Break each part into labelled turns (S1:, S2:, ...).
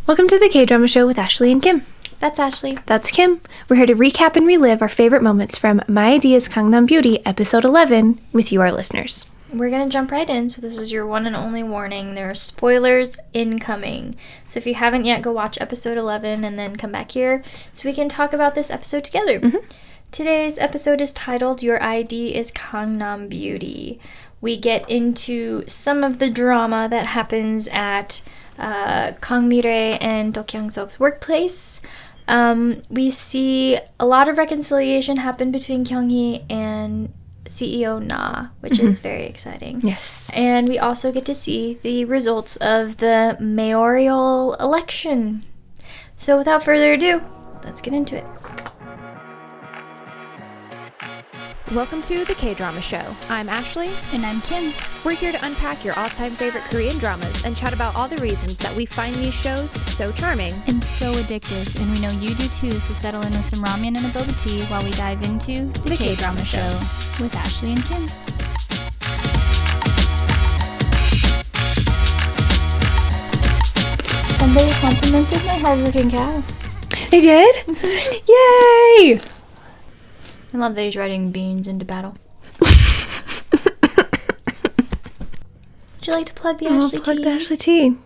S1: Welcome to the KDrama Show with Ashley and Kim.
S2: That's Ashley.
S1: That's Kim. We're here to recap and relive our favorite moments from My ID Is Gangnam Beauty, episode 11, with you, our listeners.
S2: We're going to jump right in, so this is your one and only warning. There are spoilers incoming. So if you haven't yet, go watch episode 11 and then come back here so we can talk about this episode together.
S1: Mm-hmm.
S2: Today's episode is titled Your ID Is Gangnam Beauty. We get into some of the drama that happens at MiRae and KyungSeok's workplace. We see a lot of reconciliation happen between Kyunghee and CEO Na, which is very exciting.
S1: Yes.
S2: And we also get to see the results of the mayoral election. So without further ado, let's get into it.
S1: Welcome to the KDrama Show. I'm Ashley.
S2: And I'm Kim.
S1: We're here to unpack your all-time favorite Korean dramas and chat about all the reasons that we find these shows so charming.
S3: And so addictive, and we know you do too, so settle in with some ramen and a boba tea while we dive into the K-Drama Show with Ashley and Kim.
S2: Somebody complimented my hardworking cow.
S1: They did? Yay!
S2: I love that he's riding beans into battle. Would you like to plug the Ashley
S1: Plug
S2: Tea?
S1: the Ashley T.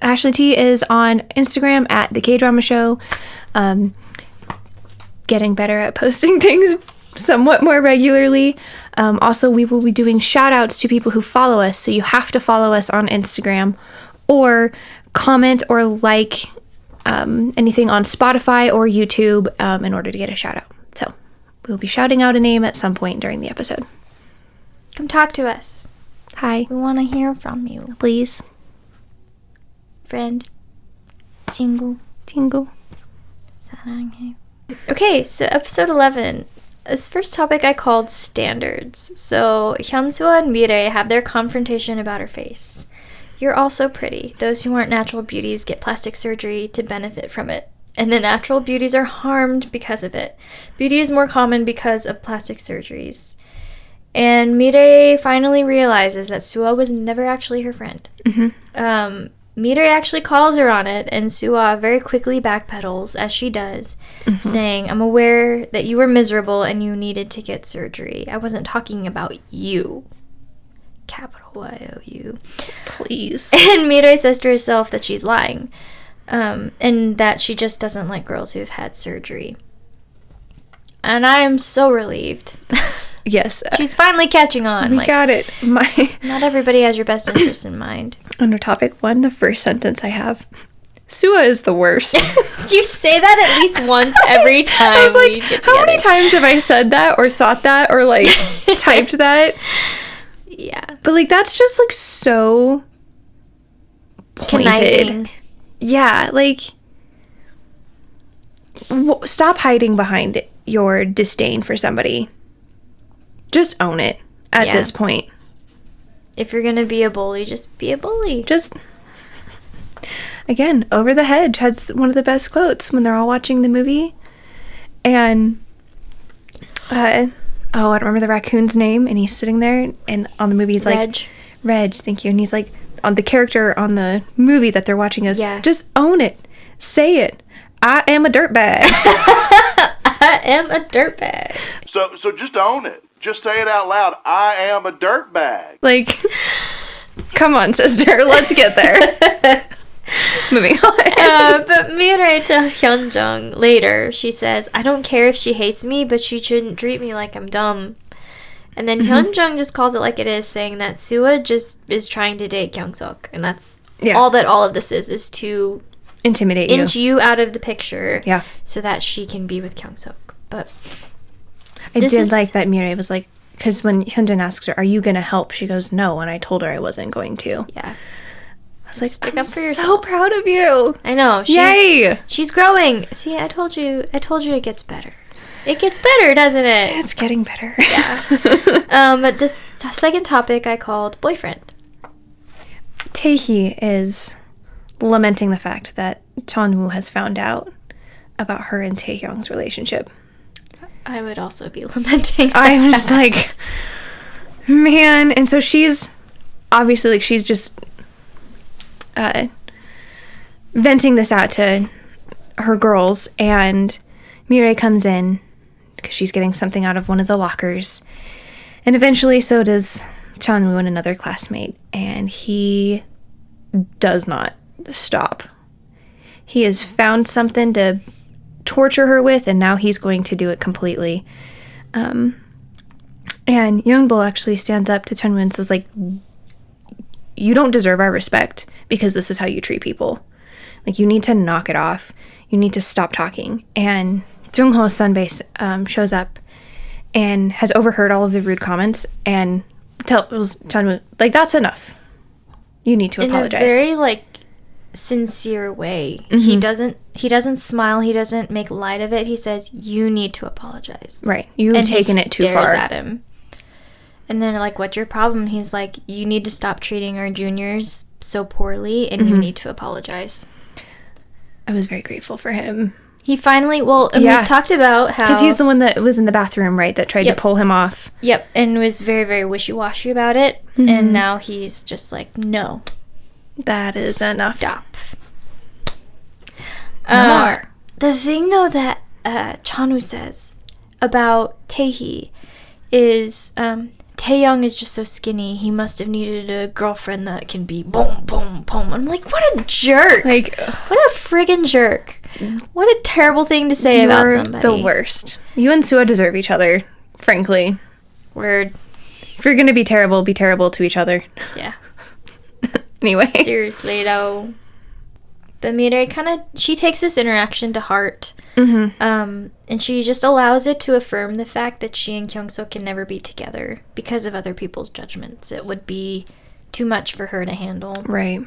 S1: Ashley T is on Instagram at the KDrama Show. Getting better at posting things somewhat more regularly. Also, we will be doing shout outs to people who follow us. So you have to follow us on Instagram or comment or like anything on Spotify or YouTube in order to get a shout out. So we'll be shouting out a name at some point during the episode.
S2: Come talk to us.
S1: Hi.
S2: We want to hear from you.
S1: Please.
S2: Friend. 친구.
S1: Tingle.
S2: 사랑해. Okay, so episode 11. This first topic I called standards. So Hyunsoo and MiRae have their confrontation about her face. You're all so pretty. Those who aren't natural beauties get plastic surgery to benefit from it. And the natural beauties are harmed because of it. Beauty is more common because of plastic surgeries. And MiRae finally realizes that Suwa was never actually her friend.
S1: Mm-hmm.
S2: MiRae actually calls her on it, and Suwa very quickly backpedals, as she does, saying, I'm aware that you were miserable and you needed to get surgery. I wasn't talking about you. Capital Y-O-U.
S1: Please.
S2: And MiRae says to herself that she's lying. And that she just doesn't like girls who've had surgery. And I am so relieved.
S1: Yes.
S2: She's finally catching on.
S1: We got it.
S2: Not everybody has your best interests in mind.
S1: Under topic 1, the first sentence I have. Suwa is the worst.
S2: You say that at least once every time.
S1: I was
S2: we
S1: like,
S2: get
S1: how many
S2: together.
S1: times have I said that or thought that or like typed that?
S2: Yeah.
S1: But like that's just like so pointed.
S2: Conniving.
S1: Yeah, like stop hiding behind your disdain for somebody. Just own it at this point.
S2: If you're gonna be a bully, just be a bully.
S1: Just, again, Over the Hedge has one of the best quotes when they're all watching the movie. And, I don't remember the raccoon's name. And he's sitting there, and on the movie he's like... Reg, thank you. And he's like, on the character on the movie that they're watching is, just own it. Say it. I am a dirtbag.
S2: I am a dirtbag.
S4: So just own it. Just say it out loud. I am a dirtbag.
S1: Like, come on, sister. Let's get there. Moving on.
S2: But MiRae to Hyunjung later, she says, I don't care if she hates me, but she shouldn't treat me like I'm dumb. And then Hyunjung just calls it like it is, saying that Suwa just is trying to date KyungSeok. And that's all that all of this is to
S1: intimidate
S2: inch you out of the picture so that she can be with KyungSeok. But
S1: I did like that MiRae was like, because when Hyunjung asks her, are you going to help? She goes, no. And I told her I wasn't going to.
S2: Yeah.
S1: I was like,
S2: Stick
S1: I'm
S2: up for yourself.
S1: so proud of you.
S2: I know.
S1: Yay.
S2: She's growing. See, I told you it gets better. It gets better, doesn't it?
S1: It's getting better.
S2: Yeah. But this second topic I called boyfriend.
S1: Taehee is lamenting the fact that Chonwoo has found out about her and Taehyung's relationship.
S2: I would also be lamenting that.
S1: I'm just like, man. And so she's obviously like, she's just venting this out to her girls, and MiRae comes in because she's getting something out of one of the lockers. And eventually so does Chanwoo, another classmate, and he does not stop. He has found something to torture her with, and now he's going to do it completely. And Youngbul actually stands up to Chanwoo and says, like, you don't deserve our respect because this is how you treat people. Like, you need to knock it off. You need to stop talking. And Jungho sunbae shows up and has overheard all of the rude comments and tells Chanwoo, like, that's enough. You need to apologize.
S2: In a very, like, sincere way. He doesn't smile. He doesn't make light of it. He says, you need to apologize.
S1: Right. You've taken it too far.
S2: Stares at him. And then, like, what's your problem? He's like, you need to stop treating our juniors so poorly, and you need to apologize.
S1: I was very grateful for him.
S2: He finally, we've talked about how...
S1: Because he's the one that was in the bathroom, right, that tried to pull him off.
S2: Yep, and was very, very wishy-washy about it. And now he's just like, no.
S1: That is enough.
S2: Stop.
S1: No more.
S2: The thing, though, that Chanwoo says about Taehee is... Taeyoung is just so skinny. He must have needed a girlfriend that can be boom, boom, boom. I'm like, what a jerk.
S1: Like,
S2: what a friggin' jerk. What a terrible thing to say about somebody.
S1: The worst. You and Sua deserve each other, frankly.
S2: Word.
S1: If you're going to be terrible to each other.
S2: Yeah.
S1: Anyway.
S2: Seriously, though. But MiRae she takes this interaction to heart. And she just allows it to affirm the fact that she and KyungSeok can never be together because of other people's judgments. It would be too much for her to handle.
S1: Right.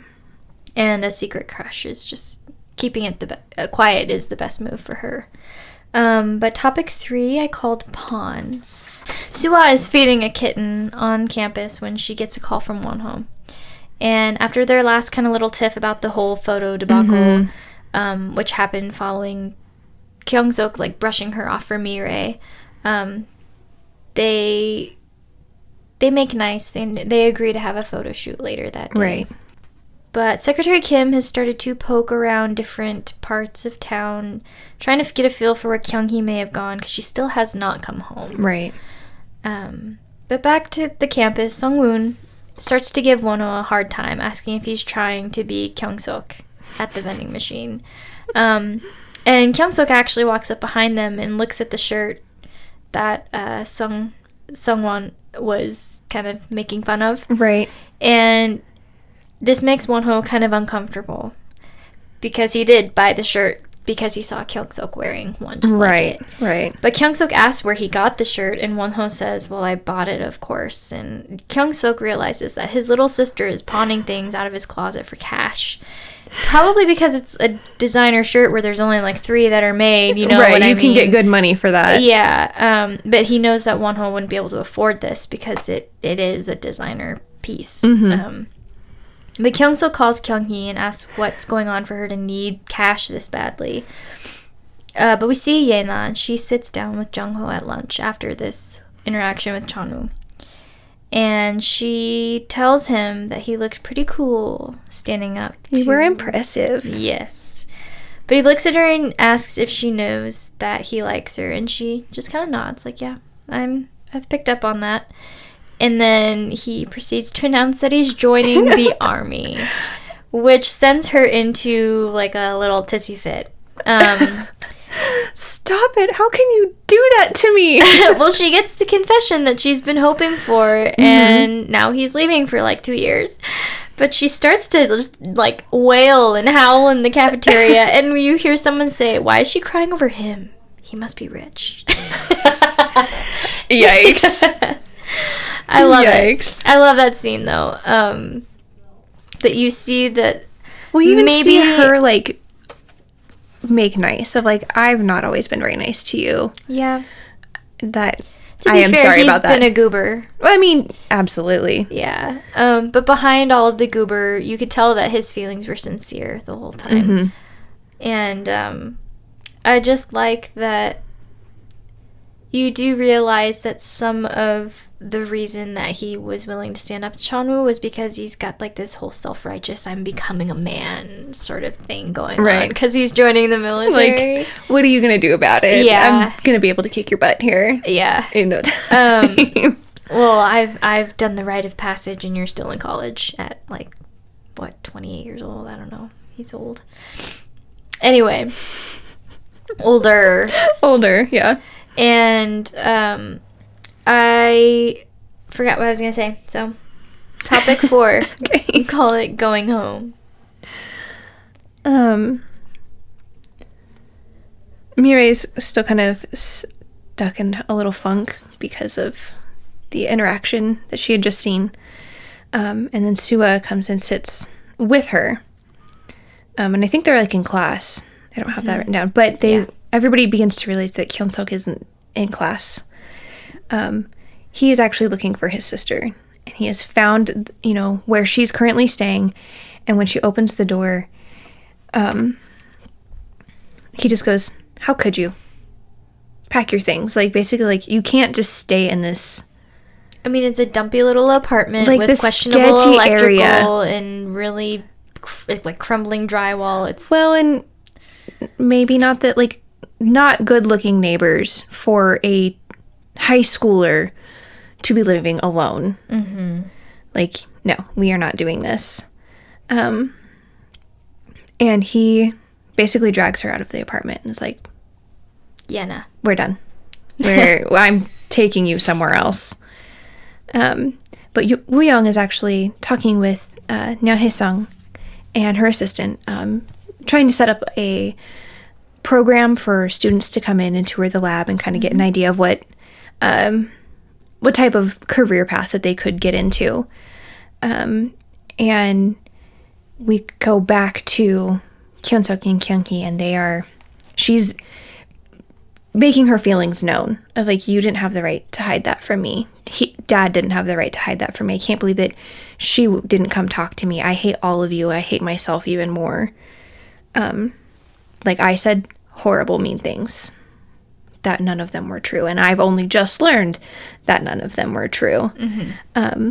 S2: And a secret crush is just keeping it quiet is the best move for her. But topic 3 I called Pawn. Sua is feeding a kitten on campus when she gets a call from Wonho. And after their last kind of little tiff about the whole photo debacle, which happened following KyungSeok, like, brushing her off for MiRae, they make nice. They agree to have a photo shoot later that day.
S1: Right.
S2: But Secretary Kim has started to poke around different parts of town, trying to get a feel for where Kyunghee may have gone, because she still has not come home.
S1: Right.
S2: But back to the campus, Sungwoon starts to give Wonho a hard time, asking if he's trying to be KyungSeok at the vending machine. And KyungSeok actually walks up behind them and looks at the shirt that Sungwon was kind of making fun of.
S1: Right.
S2: And this makes Wonho kind of uncomfortable, because he did buy the shirt because he saw KyungSeok wearing one just like it.
S1: Right.
S2: But KyungSeok asks where he got the shirt, and Wonho says, well, I bought it, of course. And KyungSeok realizes that his little sister is pawning things out of his closet for cash. Probably because it's a designer shirt where there's only like 3 that are made, you know what I mean?
S1: You can get good money for that.
S2: Yeah, but he knows that Wonho wouldn't be able to afford this because it is a designer piece. But KyungSeok calls Kyunghee and asks what's going on for her to need cash this badly. But we see Yena, and she sits down with Jungho at lunch after this interaction with Chanwoo. And she tells him that he looks pretty cool standing up.
S1: You were impressive.
S2: Yes. But he looks at her and asks if she knows that he likes her. And she just kind of nods like, yeah, I've picked up on that. And then he proceeds to announce that he's joining the army, which sends her into like a little tissy fit.
S1: Stop it. How can you do that to me?
S2: Well, she gets the confession that she's been hoping for, and now he's leaving for like 2 years. But she starts to just like wail and howl in the cafeteria, and you hear someone say, why is she crying over him? He must be rich.
S1: Yikes.
S2: I love it. I love that scene, though. But you see that...
S1: Well, you even see her, like, make nice of, like, I've not always been very nice to you.
S2: Yeah.
S1: That...
S2: To be fair, he's been a goober.
S1: Well, I mean, absolutely.
S2: Yeah. But behind all of the goober, you could tell that his feelings were sincere the whole time. And I just like that you do realize that some of the reason that he was willing to stand up to Chanwoo was because he's got like this whole self-righteous I'm becoming a man sort of thing going on because he's joining the military.
S1: Like, what are you gonna do about it?
S2: Yeah,
S1: I'm gonna be able to kick your butt here.
S2: Yeah,
S1: in no time.
S2: Well, I've done the rite of passage, and you're still in college at like what 28 years old. I don't know. He's old. Anyway, older,
S1: yeah.
S2: And I forgot what I was gonna say. So, topic 4. Okay. Call it going home.
S1: MiRae's still kind of stuck in a little funk because of the interaction that she had just seen. And then Sua comes and sits with her. And I think they're like in class. I don't have that written down. But everybody begins to realize that KyungSeok isn't in class. He is actually looking for his sister. And he has found, where she's currently staying. And when she opens the door, he just goes, "How could you? Pack your things." Like, basically, like, you can't just stay in this...
S2: I mean, it's a dumpy little apartment
S1: like
S2: with questionable
S1: sketchy
S2: electrical
S1: area.
S2: And really, like, crumbling drywall. It's
S1: well, and maybe not that, like, not good-looking neighbors for a high schooler to be living alone. Mm-hmm. Like, no, we are not doing this. And he basically drags her out of the apartment and is like,
S2: "Yeah, nah.
S1: We're done. I'm taking you somewhere else." But Woo Young is actually talking with Nya Hae-sung and her assistant, trying to set up a program for students to come in and tour the lab and kind of get an idea of what type of career path that they could get into. And we go back to KyungSeok and Kyunghee, and she's making her feelings known of like, you didn't have the right to hide that from me. Dad didn't have the right to hide that from me. I can't believe that she didn't come talk to me. I hate all of you. I hate myself even more. Like, I said horrible, mean things that none of them were true. And I've only just learned that none of them were true. Mm-hmm.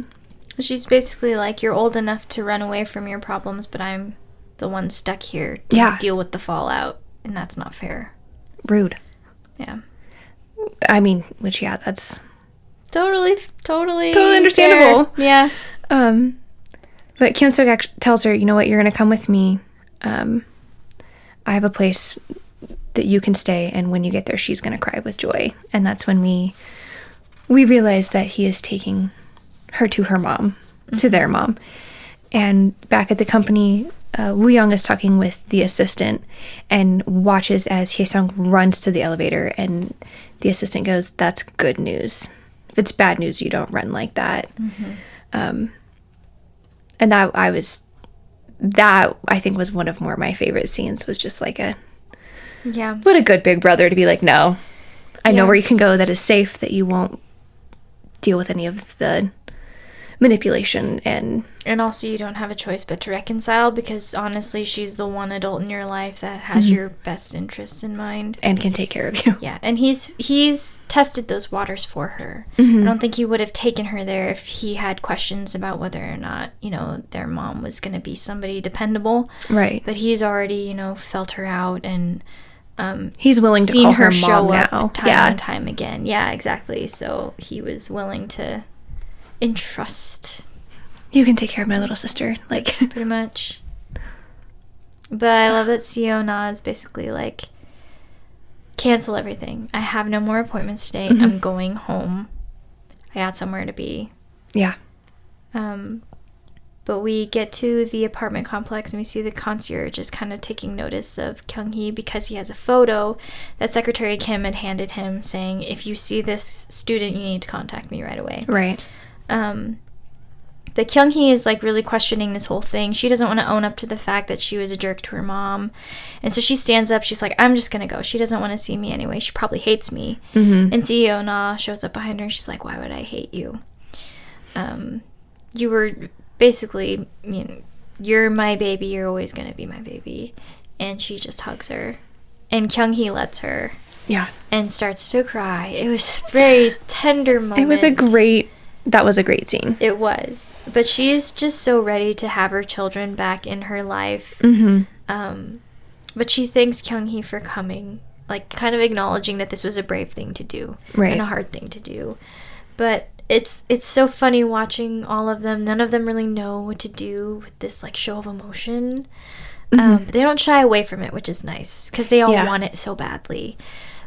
S2: She's basically like, you're old enough to run away from your problems, but I'm the one stuck here to deal with the fallout. And that's not fair.
S1: Rude.
S2: Yeah.
S1: I mean, which, that's
S2: totally
S1: understandable.
S2: Fair. Yeah.
S1: But KyungSeok tells her, you know what, you're going to come with me. I have a place that you can stay, and when you get there, she's going to cry with joy. And that's when we realize that he is taking her to her mom, to their mom. And back at the company, Woo Young is talking with the assistant and watches as Hae-sung runs to the elevator, and the assistant goes, "That's good news. If it's bad news, you don't run like that." Mm-hmm. And that I think was one of my favorite scenes, was just like what a good big brother to be like, no, I know where you can go that is safe, that you won't deal with any of the manipulation, and
S2: also you don't have a choice but to reconcile, because honestly she's the one adult in your life that has your best interests in mind
S1: and can take care of you.
S2: And he's tested those waters for her. I don't think he would have taken her there if he had questions about whether or not their mom was going to be somebody dependable,
S1: right?
S2: But he's already felt her out, and
S1: he's willing to call her mom now,
S2: time and time again. Exactly. So he was willing to entrust,
S1: you can take care of my little sister, like,
S2: pretty much. But I love that Na is basically like, cancel everything. I have no more appointments today. I'm going home. I got somewhere to be. But we get to the apartment complex, and we see the concierge just kind of taking notice of Kyunghee, because he has a photo that Secretary Kim had handed him saying, if you see this student, you need to contact me right away.
S1: Right.
S2: But Kyunghee is like really questioning this whole thing. She doesn't want to own up to the fact that she was a jerk to her mom. And so she stands up. She's like, I'm just going to go. She doesn't want to see me anyway. She probably hates me. And CEO Na shows up behind her, and she's like, why would I hate you? You were basically, you're my baby. You're always going to be my baby. And she just hugs her. And Kyunghee lets her.
S1: Yeah.
S2: And starts to cry. It was a very tender moment.
S1: It was a great that was a great scene.
S2: It was. But she's just so ready to have her children back in her life. But she thanks Kyung-hee for coming, like kind of acknowledging that this was a brave thing to do,
S1: right,
S2: and a hard thing to do. But it's so funny watching all of them. None of them really know what to do with this like show of emotion. But they don't shy away from it, which is nice because they all want it so badly.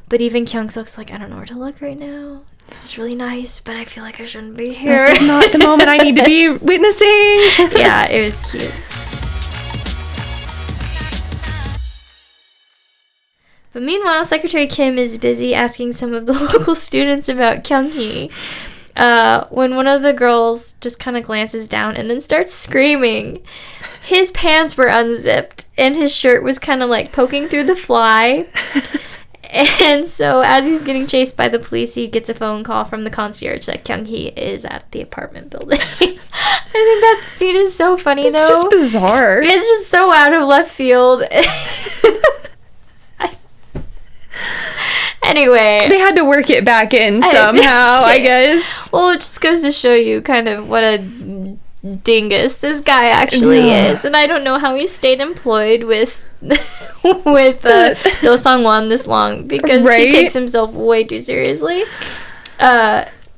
S2: But even KyungSeok's like, I don't know where to look right now. This is really nice, but I feel like I shouldn't be here.
S1: This is not the moment I need to be witnessing.
S2: Yeah, it was cute. But meanwhile, Secretary Kim is busy asking some of the local students about Kyung-hee. When one of the girls just kind of glances down and then starts screaming. His pants were unzipped and his shirt was kind of like poking through the fly. And so as he's getting chased by the police, he gets a phone call from the concierge that Kyung-hee is at the apartment building. I think that scene is so funny,
S1: It's just bizarre.
S2: It's just so out of left field. Anyway.
S1: They had to work it back in somehow, I guess.
S2: Well, it just goes to show you kind of what a dingus this guy actually is. And I don't know how he stayed employed with Do Sang-won this long, because he takes himself way too seriously.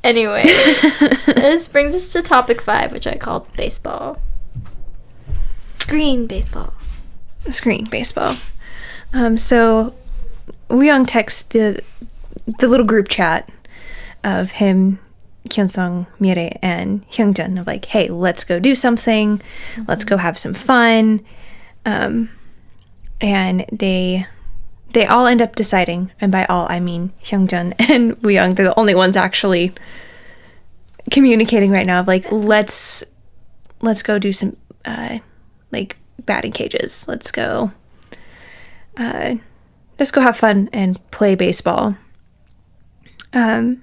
S2: Anyway, this brings us to topic 5, which I called baseball. Screen baseball.
S1: So Woo-young texts the little group chat of him, Kyungsung, MiRae, and Hyungjin of like, hey, let's go do something. Let's go have some fun. And they all end up deciding, and by all I mean Hyungjin and Woo-young, they're the only ones actually communicating right now of like, let's go do some like batting cages. Let's go have fun and play baseball. But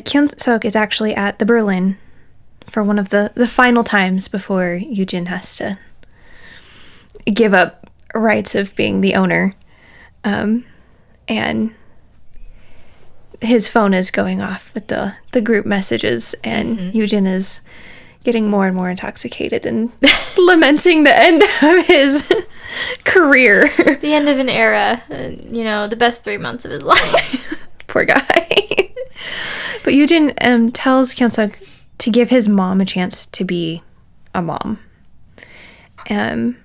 S1: KyungSeok is actually at the Berlin for one of the final times before Yoojin has to give up rights of being the owner. And his phone is going off with the group messages, and Yoojin is getting more and more intoxicated and lamenting the end of his career.
S2: The end of an era. The best 3 months of his life.
S1: Poor guy. But Yoojin tells KyungSeok to give his mom a chance to be a mom. And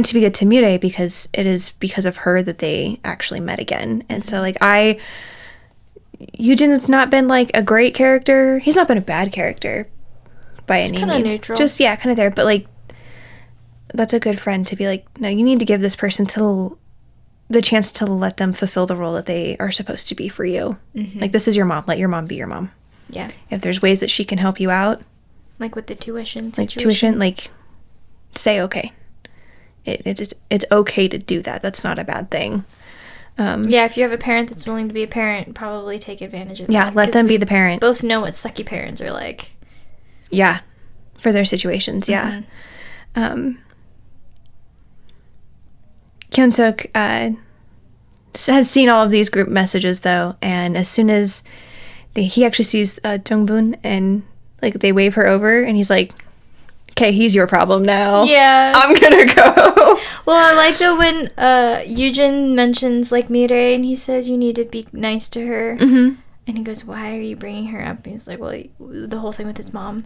S1: to be good to MiRae, because it is because of her that they actually met again. And so, like, Yoojin has not been, like, a great character. He's not been a bad character by any means.
S2: He's kind of neutral.
S1: Just, yeah, kind of there. But, like, that's a good friend to be like, no, you need to give this person the chance to let them fulfill the role that they are supposed to be for you. Like, this is your mom. Let your mom be your mom.
S2: Yeah.
S1: If there's ways that she can help you out.
S2: Like with the tuition situation.
S1: Like, tuition, like, say okay. It's okay to do that. That's not a bad thing.
S2: Yeah, if you have a parent that's willing to be a parent, probably take advantage of that.
S1: Yeah, let them be the parent.
S2: Both know what sucky parents are like.
S1: Yeah, for their situations, yeah. KyungSeok has seen all of these group messages, though, and as soon as he actually sees Dongbun, and like they wave her over, and he's like, okay, he's your problem now.
S2: Yeah.
S1: I'm gonna go.
S2: Well, I like though when Yoojin mentions like MiRae, and he says you need to be nice to her. And he goes, why are you bringing her up? And he's like, well, the whole thing with his mom.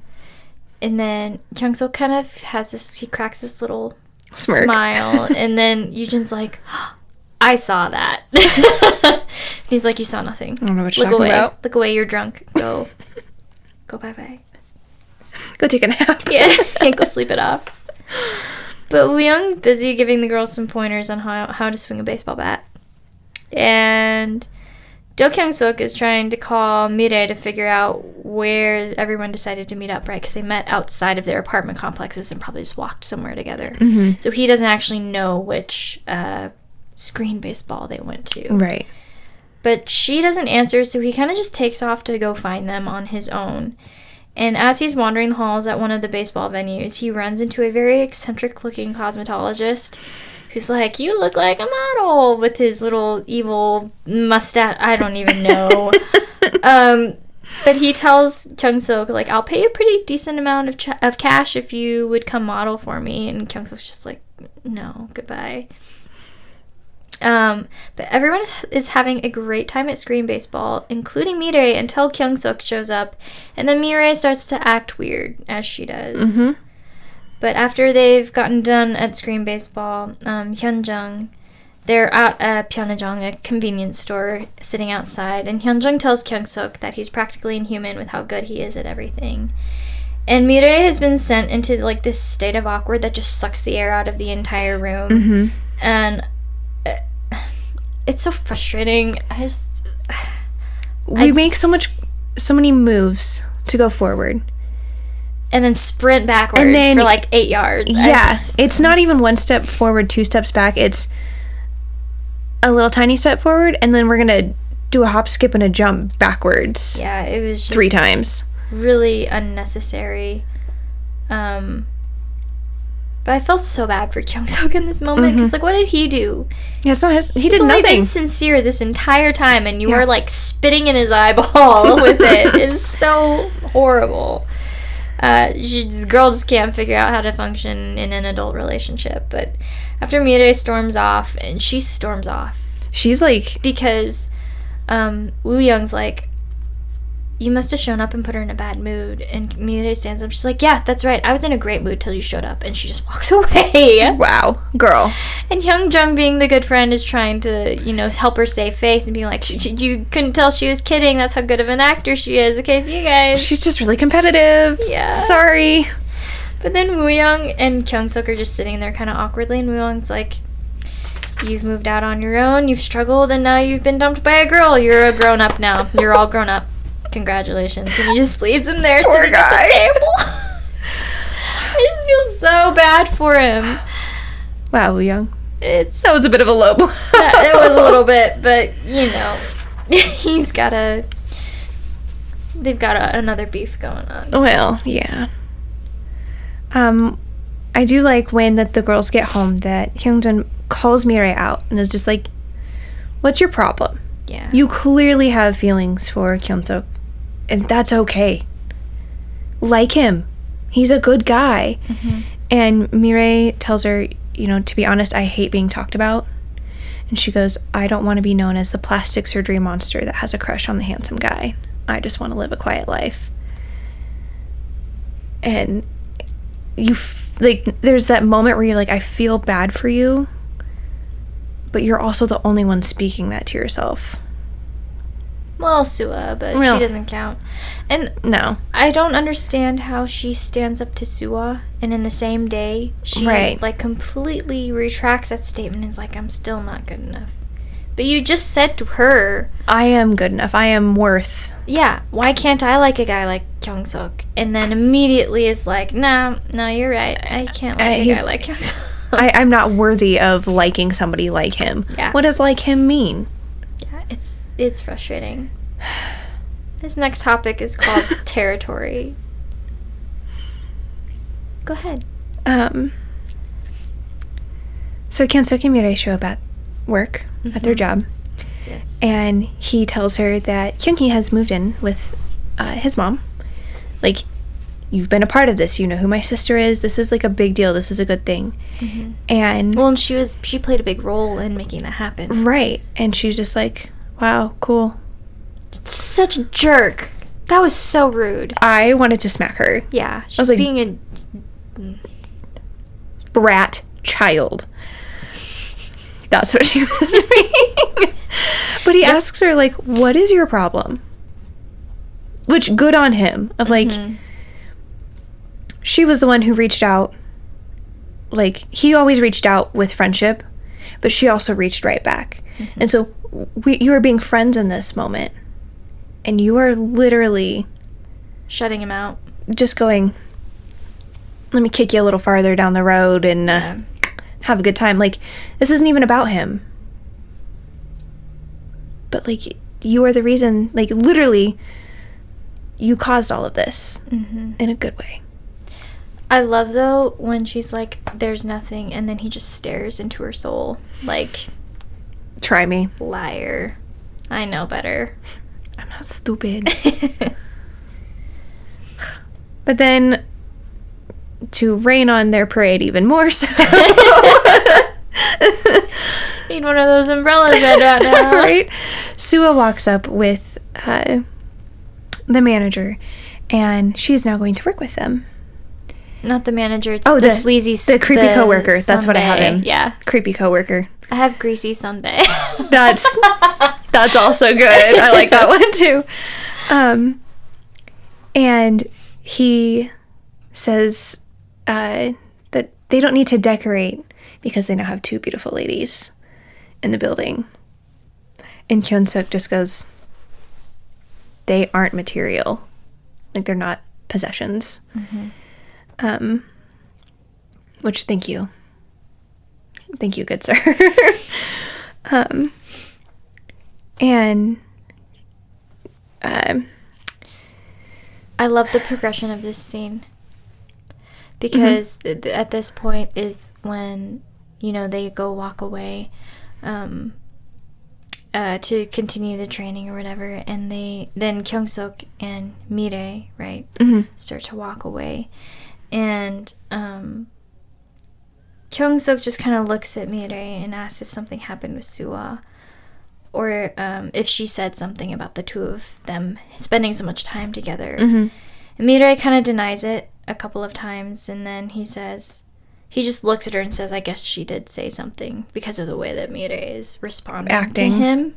S2: And then KyungSeok kind of has this, he cracks this little
S1: smirk.
S2: Smile, and then Yoojin's like, I saw that. And he's like, you saw nothing.
S1: I don't know what you're talking about.
S2: Look away, you're drunk. Go bye-bye.
S1: Go take a nap.
S2: Yeah, and go sleep it off. But Woo-young's busy giving the girls some pointers on how to swing a baseball bat. And Do KyungSeok is trying to call MiRae to figure out where everyone decided to meet up, right? Because they met outside of their apartment complexes and probably just walked somewhere together. So he doesn't actually know which screen baseball they went to.
S1: Right.
S2: But she doesn't answer, so he kind of just takes off to go find them on his own. And as he's wandering the halls at one of the baseball venues, he runs into a very eccentric-looking cosmetologist who's like, you look like a model, with his little evil mustache. I don't even know. But he tells KyungSeok, like, I'll pay you a pretty decent amount of cash if you would come model for me. And KyungSeok's just like, no, goodbye. But everyone is having a great time at Screen Baseball, including MiRae, until KyungSeok shows up. And then MiRae starts to act weird, as she does. Mm-hmm. But after they've gotten done at Screen Baseball, Hyunjung, they're out at Pyeongjong, a convenience store, sitting outside, and Hyunjung tells KyungSeok that he's practically inhuman with how good he is at everything. And MiRae has been sent into, like, this state of awkward that just sucks the air out of the entire room. Mm-hmm. And it's so frustrating.
S1: We make so many moves to go forward.
S2: And then sprint backwards for, like, 8 yards.
S1: Yeah, it's not even 1 step forward, 2 steps back. It's a little tiny step forward, and then we're gonna do a hop, skip, and a jump backwards.
S2: Yeah, it was just
S1: 3 times.
S2: Really unnecessary. But I felt so bad for KyungSeok in this moment, because, like, what did he do?
S1: Yeah, it's not his. He did
S2: nothing. He's only been sincere this entire time, and you were, like, spitting in his eyeball with it. It's so horrible. This girl just can't figure out how to function in an adult relationship. But after MiRae storms off, and she storms off.
S1: She's like...
S2: Because Woo Young's like, you must have shown up and put her in a bad mood. And MiRae stands up. She's like, yeah, that's right. I was in a great mood till you showed up. And she just walks away.
S1: Wow. Girl.
S2: And Hyunjung, being the good friend, is trying to, you know, help her save face and being like, you couldn't tell she was kidding. That's how good of an actor she is. Okay, see you guys.
S1: She's just really competitive.
S2: Yeah.
S1: Sorry.
S2: But then Woo Young and KyungSeok are just sitting there kind of awkwardly. And Woo Young's like, you've moved out on your own. You've struggled. And now you've been dumped by a girl. You're a grown-up now. You're all grown up. Congratulations. And he just leaves him there sitting at the table. I just feel so bad for him.
S1: Wow, Young.
S2: That
S1: was a bit of a low blow.
S2: It was a little bit, but, you know, they've got another beef going on.
S1: Well, yeah. I do like when the girls get home that Hyungjun calls MiRae out and is just like, what's your problem?
S2: Yeah.
S1: You clearly have feelings for KyungSeok, and that's okay. Like him. He's a good guy. Mm-hmm. And MiRae tells her, you know, to be honest, I hate being talked about. And she goes, I don't want to be known as the plastic surgery monster that has a crush on the handsome guy. I just want to live a quiet life. And there's that moment where you're like, I feel bad for you, but you're also the only one speaking that to yourself.
S2: Well, Sua, but she doesn't count. And
S1: no,
S2: I don't understand how she stands up to Sua, and in the same day, she like completely retracts that statement and is like, I'm still not good enough. But you just said to her, I
S1: am good enough. I am worth.
S2: Yeah, why can't I like a guy like KyungSeok? And then immediately is like, no, you're right. I can't like a guy like KyungSeok.
S1: I'm not worthy of liking somebody like him.
S2: Yeah.
S1: What does like him mean?
S2: Yeah, it's frustrating. This next topic is called territory. Go ahead.
S1: So KyungSeok and MiRae show up at work, at their job.
S2: Yes.
S1: And he tells her that Kyunghee has moved in with his mom. Like, you've been a part of this. You know who my sister is. This is like a big deal. This is a good thing. Mm-hmm. And
S2: she played a big role in making that happen.
S1: Right. And she's just like, wow, cool.
S2: Such a jerk. That was so rude.
S1: I wanted to smack her.
S2: Yeah. She's
S1: I was like,
S2: being a
S1: brat child. That's what she was being. But he asks her, like, what is your problem? Which, good on him. Of, like, she was the one who reached out. Like, he always reached out with friendship, but she also reached right back. Mm-hmm. And so, you are being friends in this moment. And you are literally
S2: shutting him out.
S1: Just going, let me kick you a little farther down the road and have a good time. Like, this isn't even about him. But, like, you are the reason, like, literally, you caused all of this in a good way.
S2: I love, though, when she's like, there's nothing, and then he just stares into her soul. Like,
S1: try me.
S2: Liar. I know better.
S1: I'm not stupid. But then, to rain on their parade even more so,
S2: Need one of those umbrellas right about now.
S1: right? Sua walks up with the manager, and she's now going to work with them.
S2: Not the manager. It's
S1: Oh,
S2: the sleazy,
S1: the creepy coworker. That's what I have
S2: sunbae.
S1: him.
S2: Yeah,
S1: Creepy coworker.
S2: I have greasy sunbae.
S1: That's also good. I like that one too. And he says that they don't need to decorate because they now have two beautiful ladies in the building. And KyungSeok just goes, they aren't material. Like, they're not possessions. Which, thank you. Thank you, good sir.
S2: I love the progression of this scene because at this point is when, you know, they go walk away to continue the training or whatever, and then KyungSeok and MiRae, right, start to walk away, and KyungSeok just kind of looks at MiRae and asks if something happened with Sua, or if she said something about the two of them spending so much time together. And MiRae kind of denies it a couple of times, and then he just looks at her and says, I guess she did say something, because of the way that MiRae is responding to him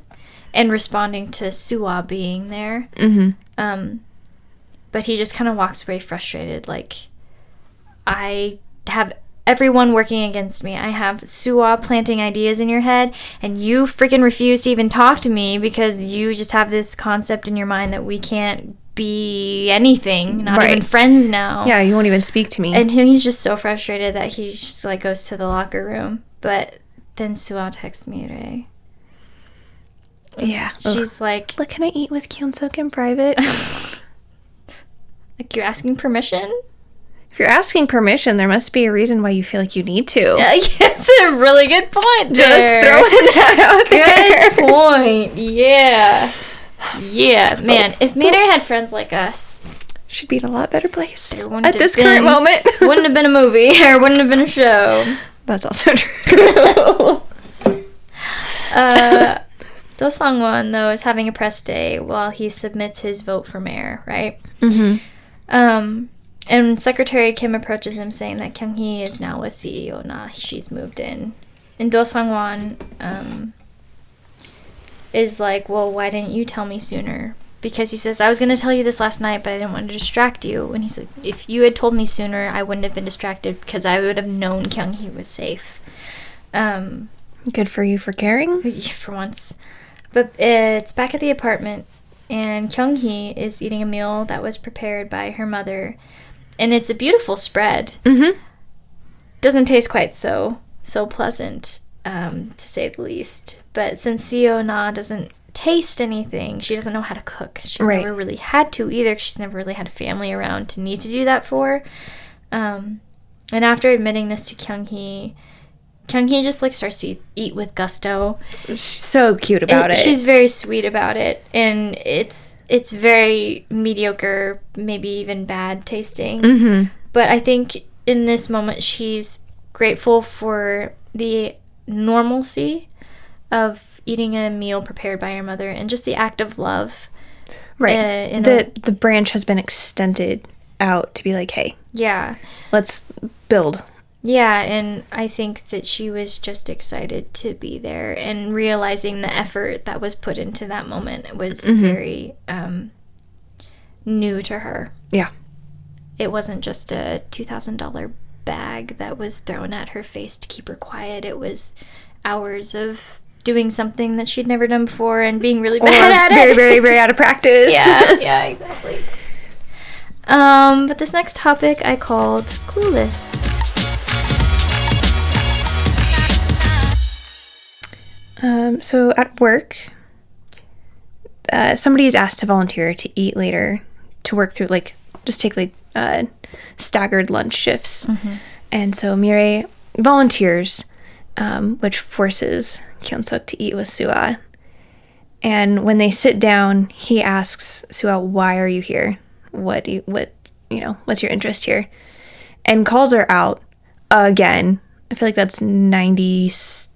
S2: and responding to Sua being there. But he just kind of walks away frustrated, like, I have everyone working against me. I have Sua planting ideas in your head, and you freaking refuse to even talk to me because you just have this concept in your mind that we can't be anything, not even friends now.
S1: Yeah, you won't even speak to me.
S2: And he's just so frustrated that he just, like, goes to the locker room. But then Sua texts MiRae.
S1: Yeah.
S2: She's like,
S1: can I eat with KyungSeok in private?
S2: like, you're asking permission?
S1: If you're asking permission, there must be a reason why you feel like you need to.
S2: That's a really good point there.
S1: Just throwing that out there.
S2: Good point. Yeah. Yeah, man. If MiRae had friends like us,
S1: she'd be in a lot better place
S2: there wouldn't
S1: at
S2: have
S1: this
S2: been-
S1: current moment.
S2: Wouldn't have been a movie, or wouldn't have been a show.
S1: That's also true.
S2: Do Sangwon, though, is having a press day while he submits his vote for mayor, right? And Secretary Kim approaches him saying that Kyung-hee is now a CEO now. She's moved in. And Do Sangwon is like, well, why didn't you tell me sooner? Because he says, I was going to tell you this last night, but I didn't want to distract you. And he said, if you had told me sooner, I wouldn't have been distracted because I would have known Kyung-hee was safe.
S1: Good for you for caring.
S2: For once. But it's back at the apartment, and Kyung-hee is eating a meal that was prepared by her mother. And it's a beautiful spread. Doesn't taste quite so pleasant, to say the least. But since Seo Na doesn't taste anything, she doesn't know how to cook. She's never really had to either. She's never really had a family around to need to do that for. And after admitting this to Kyung-hee just, like, starts to eat with gusto.
S1: She's so cute about it.
S2: She's very sweet about it, and it's very mediocre, maybe even bad tasting. But I think in this moment she's grateful for the normalcy of eating a meal prepared by her mother and just the act of love.
S1: The branch has been extended out to be like, hey, let's build.
S2: Yeah, and I think that she was just excited to be there, and realizing the effort that was put into that moment was very new to her.
S1: Yeah.
S2: It wasn't just a $2,000 bag that was thrown at her face to keep her quiet. It was hours of doing something that she'd never done before and being really bad at it.
S1: Very, very, very out of practice.
S2: Yeah, exactly. But this next topic I called Clueless.
S1: So at work, somebody is asked to volunteer to eat later, to work through, like, just take, like, staggered lunch shifts. And so MiRae volunteers, which forces KyungSeok to eat with Sua. And when they sit down, he asks Sua, why are you here? What what's your interest here? And calls her out again. I feel like that's 98%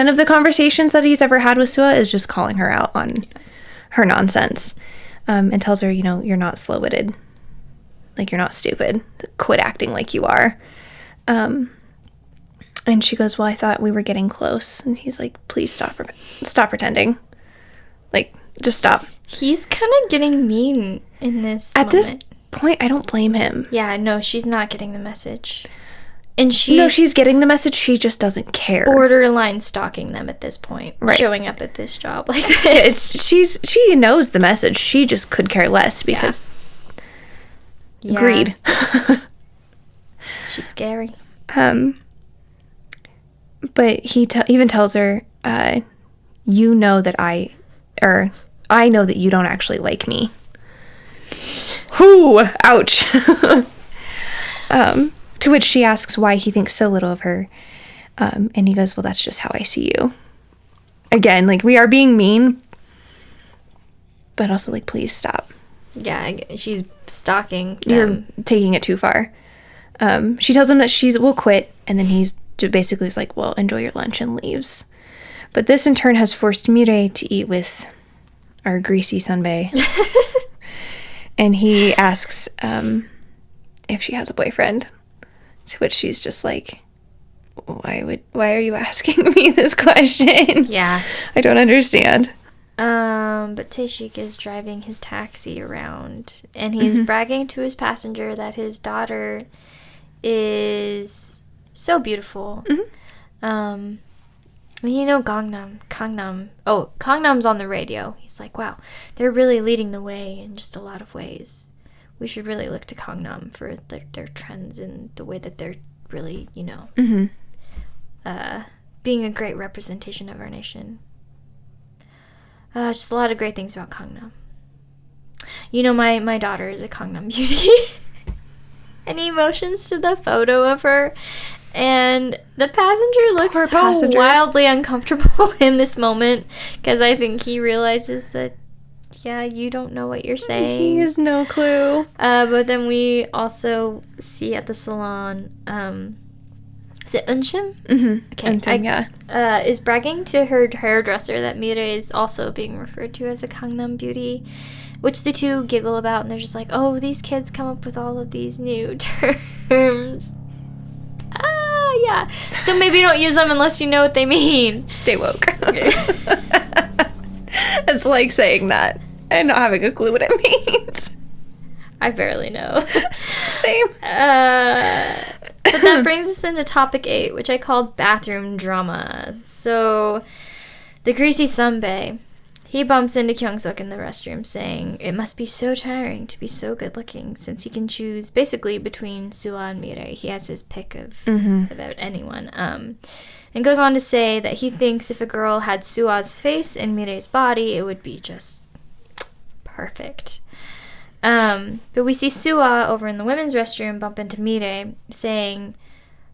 S1: of the conversations that he's ever had with Sua is just calling her out on her nonsense. And tells her, you're not slow-witted. Like, you're not stupid. Quit acting like you are. And she goes, well, I thought we were getting close. And he's like, please stop pretending. Like, just stop.
S2: He's kind of getting mean in this
S1: At this point, I don't blame him.
S2: Yeah, no, she's not getting the message.
S1: And she's getting the message. She just doesn't care.
S2: Borderline stalking them at this point.
S1: Right.
S2: Showing up at this job like this.
S1: She knows the message. She just could care less because greed.
S2: She's scary.
S1: But he even tells her, you know that I know that you don't actually like me. Whoo! Ouch. To which she asks why he thinks so little of her. And he goes, well, that's just how I see you. Again, like, we are being mean, but also, like, please stop.
S2: Yeah, she's stalking them.
S1: You're taking it too far. She tells him that will quit, and then he's basically like, well, enjoy your lunch, and leaves. But this in turn has forced MiRae to eat with our greasy sunbae. And he asks if she has a boyfriend, to which she's just like, why are you asking me this question?
S2: Yeah.
S1: I don't understand.
S2: But Taeshik is driving his taxi around, and he's bragging to his passenger that his daughter is so beautiful. Gangnam. Gangnam's on the radio. He's like, wow, they're really leading the way in just a lot of ways. We should really look to Gangnam for their trends and the way that they're really, being a great representation of our nation. Just a lot of great things about Gangnam. My daughter is a Gangnam Beauty. And he motions to the photo of her. And the passenger looks wildly uncomfortable in this moment. Because I think he realizes that, yeah, you don't know what you're saying.
S1: He has no clue.
S2: But then we also see at the salon, is it Unshim?
S1: Mm-hmm.
S2: Okay.
S1: Unshim, yeah.
S2: Is bragging to her hairdresser that MiRae is also being referred to as a Gangnam Beauty, which the two giggle about, and they're just like, oh, these kids come up with all of these new terms. Yeah. So maybe don't use them unless you know what they mean.
S1: Stay woke. It's like saying that and not having a clue what it means.
S2: I barely know.
S1: Same.
S2: But that brings us into topic 8, which I called bathroom drama. So, the greasy sunbae, he bumps into KyungSeok in the restroom saying, it must be so tiring to be so good looking since he can choose basically between Sua and MiRae. He has his pick of about anyone. And goes on to say that he thinks if a girl had Sua's face and MiRae's body, it would be just perfect. But we see Sua over in the women's restroom bump into MiRae saying,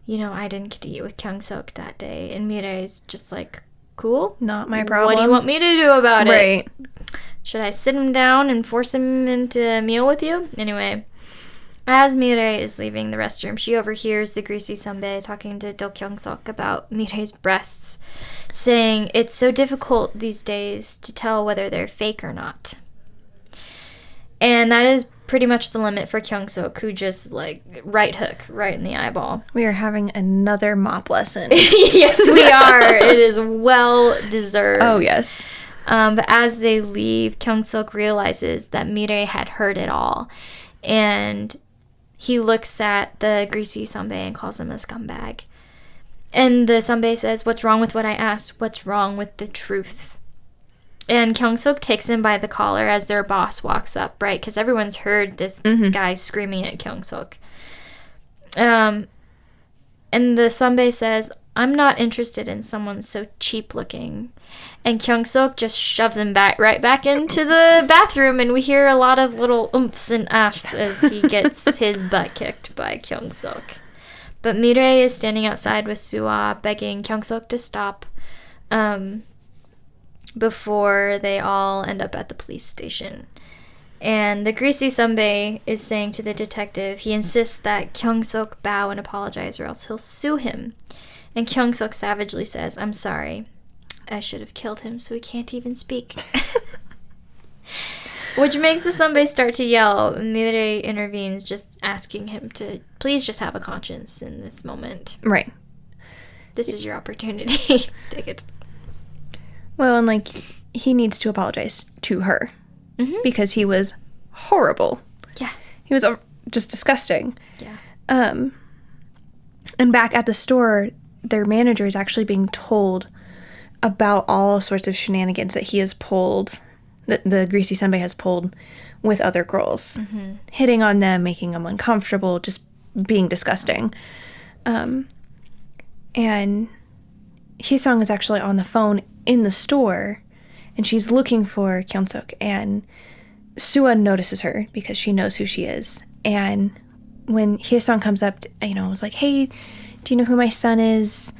S2: I didn't get to eat with KyungSeok that day. And MiRae's just like, cool.
S1: Not my problem.
S2: What do you want me to do about it?
S1: Right.
S2: Should I sit him down and force him into a meal with you? Anyway, as MiRae is leaving the restroom, she overhears the greasy sunbae talking to Do KyungSeok about MiRae's breasts, saying it's so difficult these days to tell whether they're fake or not. And that is pretty much the limit for KyungSeok, who just, right hook, right in the eyeball.
S1: We are having another mop lesson.
S2: Yes, we are. It is well deserved.
S1: Oh, yes.
S2: But as they leave, KyungSeok realizes that MiRae had heard it all. And he looks at the greasy sunbae and calls him a scumbag. And the sunbae says, what's wrong with what I asked? What's wrong with the truth? And KyungSeok takes him by the collar as their boss walks up, right? Because everyone's heard this guy screaming at KyungSeok. And the sunbae says, I'm not interested in someone so cheap looking. And KyungSeok just shoves him right back into the bathroom, and we hear a lot of little oomphs and ahs as he gets his butt kicked by KyungSeok. But MiRae is standing outside with Sua, begging KyungSeok to stop. Before they all end up at the police station. And the greasy sunbae is saying to the detective, he insists that KyungSeok bow and apologize or else he'll sue him. And KyungSeok savagely says, I'm sorry. I should have killed him so he can't even speak. Which makes the sunbae start to yell. MiRae intervenes, just asking him to please just have a conscience in this moment.
S1: Right.
S2: This is your opportunity. Take it.
S1: Well, and like, he needs to apologize to her because he was horrible.
S2: Yeah.
S1: He was just disgusting.
S2: Yeah.
S1: And back at the store, their manager is actually being told about all sorts of shenanigans that he has pulled, that the greasy sunbae has pulled with other girls. Hitting on them, making them uncomfortable, just being disgusting. And Hye-sung is actually on the phone in the store, and she's looking for KyungSeok, and Soo-won notices her because she knows who she is. And when Hye-sung comes up, was like, hey, do you know who my son is?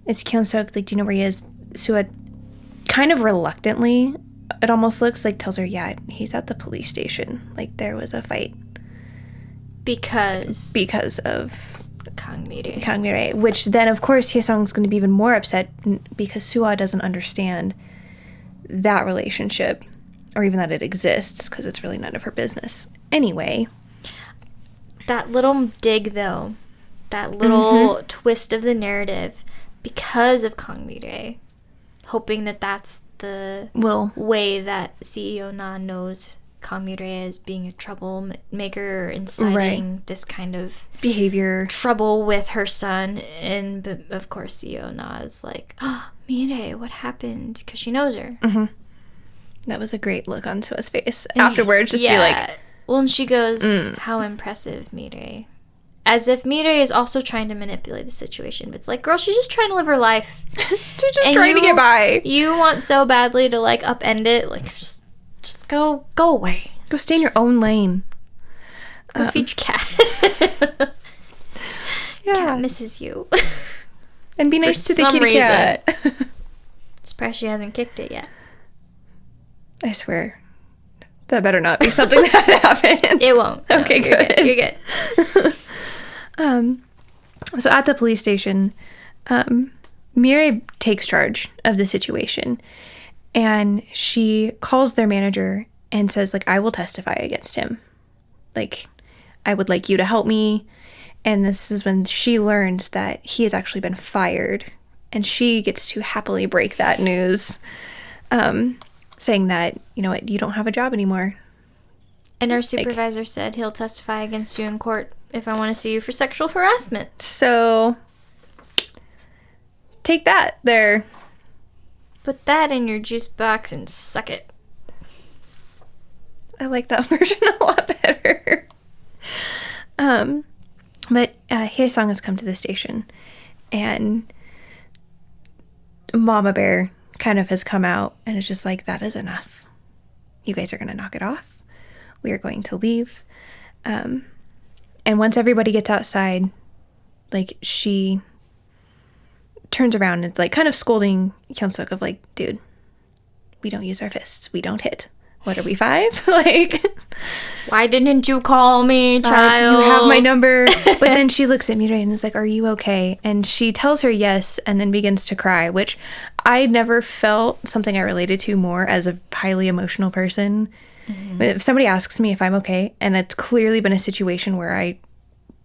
S1: It's KyungSeok. Like, do you know where he is? Soo-won kind of reluctantly, it almost looks like, tells her, yeah, he's at the police station. Like, there was a fight.
S2: Because
S1: of
S2: Kang Mi-rae.
S1: Kang Mi-rae, which then, of course, Hye-sung's going to be even more upset because Soo-won doesn't understand that relationship, or even that it exists, because it's really none of her business. Anyway.
S2: That little dig, though, that little twist of the narrative, because of Kang Mi-rae, hoping that that's the way that CEO Na knows Kang Mi-rae as being a troublemaker, inciting this kind of
S1: behavior,
S2: trouble with her son. And of course, CEO Na is like, oh, Mi-rae, what happened? Because she knows her.
S1: That was a great look on Sua's face afterwards, just to be like...
S2: Well, and she goes, how impressive, Mi-rae. As if Mi-rae is also trying to manipulate the situation. But it's like, girl, she's just trying to live her life.
S1: She's just trying to get by.
S2: You want so badly to, like, upend it. Like, just go away.
S1: Go stay in your own lane.
S2: Go feed your cat. Cat misses you.
S1: And be nice to the kitty cat.
S2: Surprised she hasn't kicked it yet.
S1: I swear. That better not be something that happens.
S2: It won't. No,
S1: Okay, good.
S2: You're good.
S1: So at the police station, MiRae takes charge of the situation. And she calls their manager and says, like, I will testify against him. Like, I would like you to help me. And this is when she learns that he has actually been fired. And she gets to happily break that news, saying that, you know what, you don't have a job anymore.
S2: And our supervisor said he'll testify against you in court if I want to sue you for sexual harassment.
S1: So, take that there.
S2: Put that in your juice box and suck it.
S1: I like that version a lot better. But Hye-sung has come to the station, and Mama Bear kind of has come out and is just like, that is enough. You guys are going to knock it off. We are going to leave. And once everybody gets outside, like, she turns around and it's like kind of scolding KyungSeok of like, dude, we don't use our fists. We don't hit. What are we, 5? Like,
S2: why didn't you call me, child?
S1: You have my number. But then she looks at MiRae and is like, are you okay? And she tells her yes and then begins to cry, which I never felt something I related to more as a highly emotional person. If somebody asks me if I'm okay, and it's clearly been a situation where I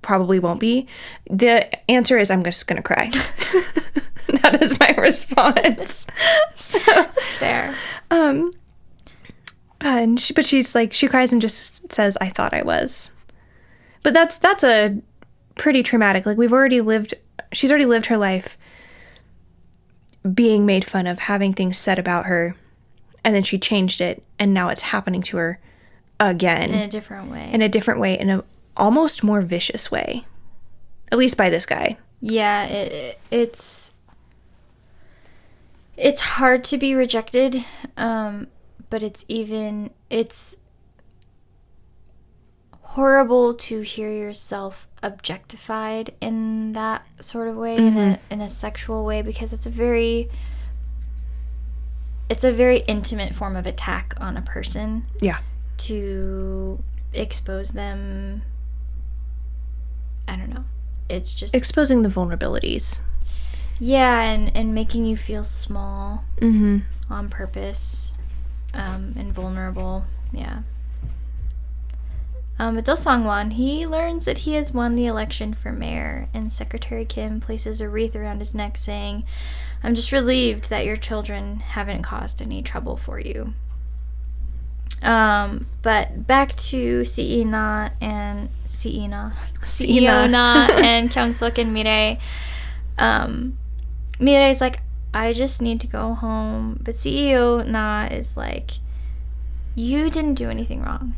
S1: probably won't be, the answer is I'm just going to cry. That is my response. So,
S2: that's fair.
S1: But she's like, she cries and just says, I thought I was. But that's a pretty traumatic. Like, she's already lived her life being made fun of, having things said about her, and then she changed it, and now it's happening to her again.
S2: In a different way.
S1: In a almost more vicious way. At least by this guy.
S2: Yeah, it's hard to be rejected, but it's horrible to hear yourself objectified in that sort of way, in a sexual way, because it's a very intimate form of attack on a person.
S1: Yeah.
S2: to expose them. I don't know. It's just
S1: exposing the vulnerabilities.
S2: Yeah, and making you feel small on purpose, and vulnerable. Yeah. But Do Sang-won, he learns that he has won the election for mayor, and Secretary Kim places a wreath around his neck saying, "I'm just relieved that your children haven't caused any trouble for you." But back to CEO-na and KyungSeok and MiRae. MiRae's like, "I just need to go home," but CEO-na is like, "You didn't do anything wrong.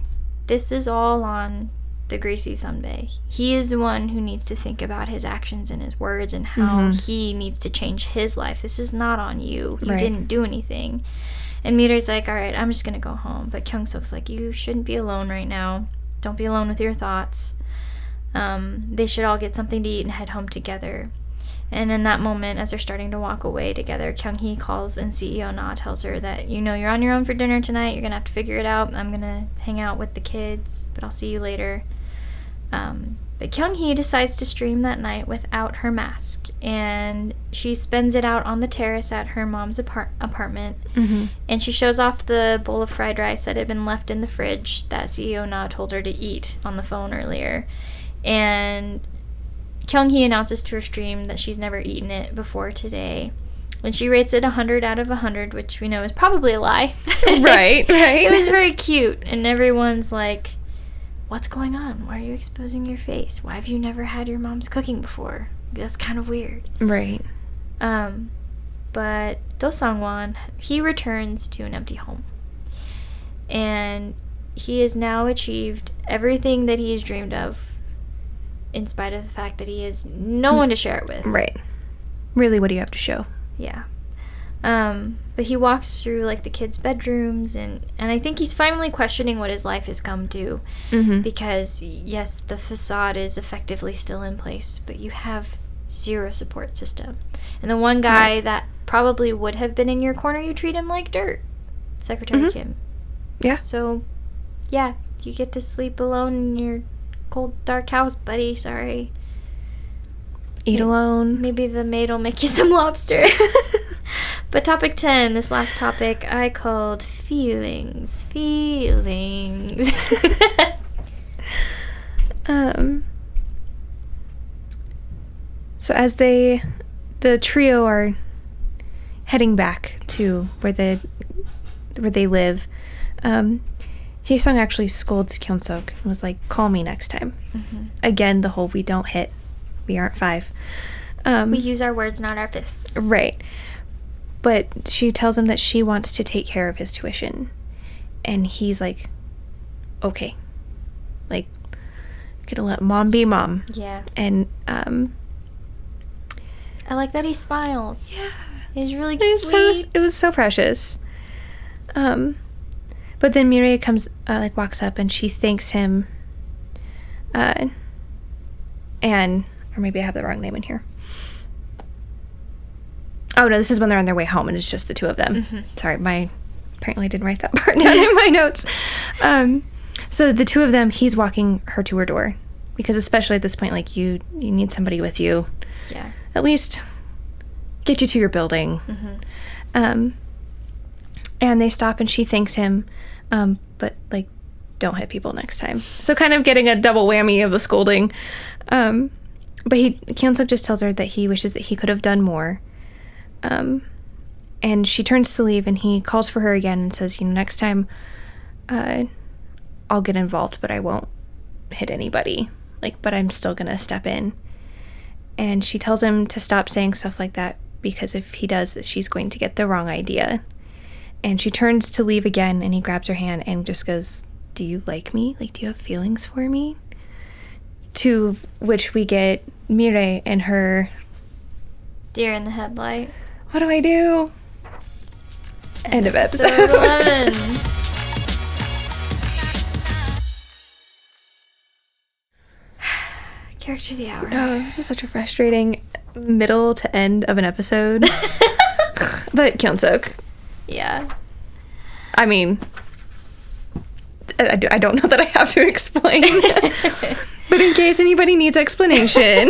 S2: This is all on the greasy sunbae. He is the one who needs to think about his actions and his words and how he needs to change his life. This is not on you. You didn't do anything." And MiRae's like, "All right, I'm just gonna go home." But KyungSeok's like, "You shouldn't be alone right now. Don't be alone with your thoughts. They should all get something to eat and head home together." And in that moment, as they're starting to walk away together, Kyung-hee calls and CEO-na tells her that, "You're on your own for dinner tonight. You're going to have to figure it out. I'm going to hang out with the kids, but I'll see you later." But Kyung-hee decides to stream that night without her mask. And she spends it out on the terrace at her mom's apartment. And she shows off the bowl of fried rice that had been left in the fridge that CEO-na told her to eat on the phone earlier. And Kyung-hee announces to her stream that she's never eaten it before today. And she rates it 100 out of 100, which we know is probably a lie.
S1: Right.
S2: It was very cute. And everyone's like, "What's going on? Why are you exposing your face? Why have you never had your mom's cooking before? That's kind of weird."
S1: Right.
S2: But Do Sang-won, he returns to an empty home. And he has now achieved everything that he's dreamed of, in spite of the fact that he has no one to share it with.
S1: Right. Really, what do you have to show?
S2: Yeah. But he walks through, like, the kids' bedrooms, and I think he's finally questioning what his life has come to. Because, yes, the facade is effectively still in place, but you have zero support system. And the one guy that probably would have been in your corner, you treat him like dirt. Secretary Kim.
S1: Yeah.
S2: So, yeah, you get to sleep alone in your cold, dark house, buddy. Sorry.
S1: Eat alone.
S2: Maybe the maid will make you some lobster. But topic 10, this last topic, I called feelings.
S1: So as the trio are heading back to where they live, Haesung actually scolds KyungSeok and was like, "Call me next time." Again, the whole "we don't hit, we aren't five."
S2: We use our words, not our fists.
S1: Right. But she tells him that she wants to take care of his tuition. And he's like, "Okay. Like, gonna let mom be mom."
S2: Yeah.
S1: And,
S2: I like that he smiles.
S1: Yeah.
S2: He's really sweet.
S1: It was so precious. But then MiRae comes, walks up and she thanks him. Or maybe I have the wrong name in here. Oh, no, this is when they're on their way home and it's just the two of them. Sorry, apparently I didn't write that part down in my notes. So the two of them, he's walking her to her door. Because especially at this point, like, you need somebody with you.
S2: Yeah.
S1: At least get you to your building. And they stop and she thanks him, but, like, don't hit people next time. So kind of getting a double whammy of a scolding. But KyungSeok just tells her that he wishes that he could have done more. And she turns to leave and he calls for her again and says, "Next time I'll get involved, but I won't hit anybody. But I'm still gonna step in." And she tells him to stop saying stuff like that because if he does, she's going to get the wrong idea. And she turns to leave again and he grabs her hand and just goes, "Do you like me? Do you have feelings for me?" To which we get MiRae and her
S2: deer in the headlight.
S1: "What do I do?" End of episode.
S2: Episode 11. Character of the hour.
S1: Oh, this is such a frustrating middle to end of an episode. But KyungSeok.
S2: Yeah.
S1: I mean, I don't know that I have to explain. But in case anybody needs explanation.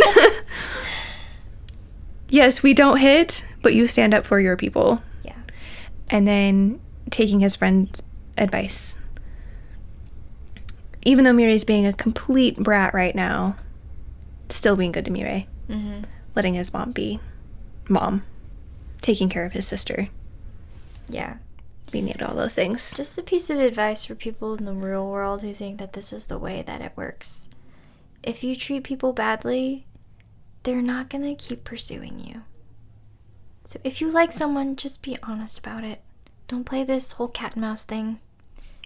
S1: Yes, we don't hit, but you stand up for your people.
S2: Yeah.
S1: And then taking his friend's advice. Even though MiRae's being a complete brat right now, still being good to MiRae.
S2: Mm-hmm.
S1: Letting his mom be mom. Taking care of his sister.
S2: Yeah.
S1: Being able to all those things.
S2: Just a piece of advice for people in the real world who think that this is the way that it works. If you treat people badly, they're not going to keep pursuing you. So if you like someone, just be honest about it. Don't play this whole cat and mouse thing.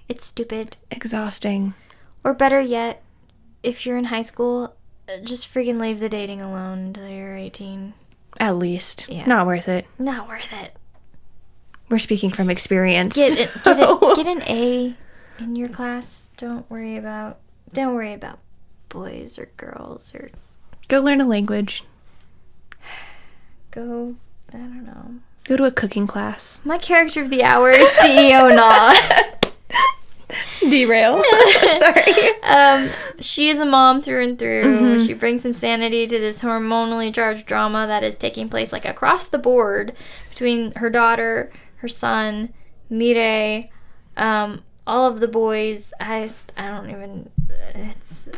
S2: It's stupid.
S1: Exhausting.
S2: Or better yet, if you're in high school, just freaking leave the dating alone until you're 18.
S1: At least.
S2: Yeah.
S1: Not worth it.
S2: Not worth it.
S1: We're speaking from experience.
S2: Get an A in your class. Don't worry about boys or girls or
S1: Go learn a language.
S2: go, I don't know.
S1: Go to a cooking class.
S2: My character of the hour is CEO Na.
S1: Derail. Sorry.
S2: She is a mom through and through.
S1: Mm-hmm.
S2: She brings some sanity to this hormonally charged drama that is taking place like across the board between her daughter, her son, MiRae, all of the boys. It's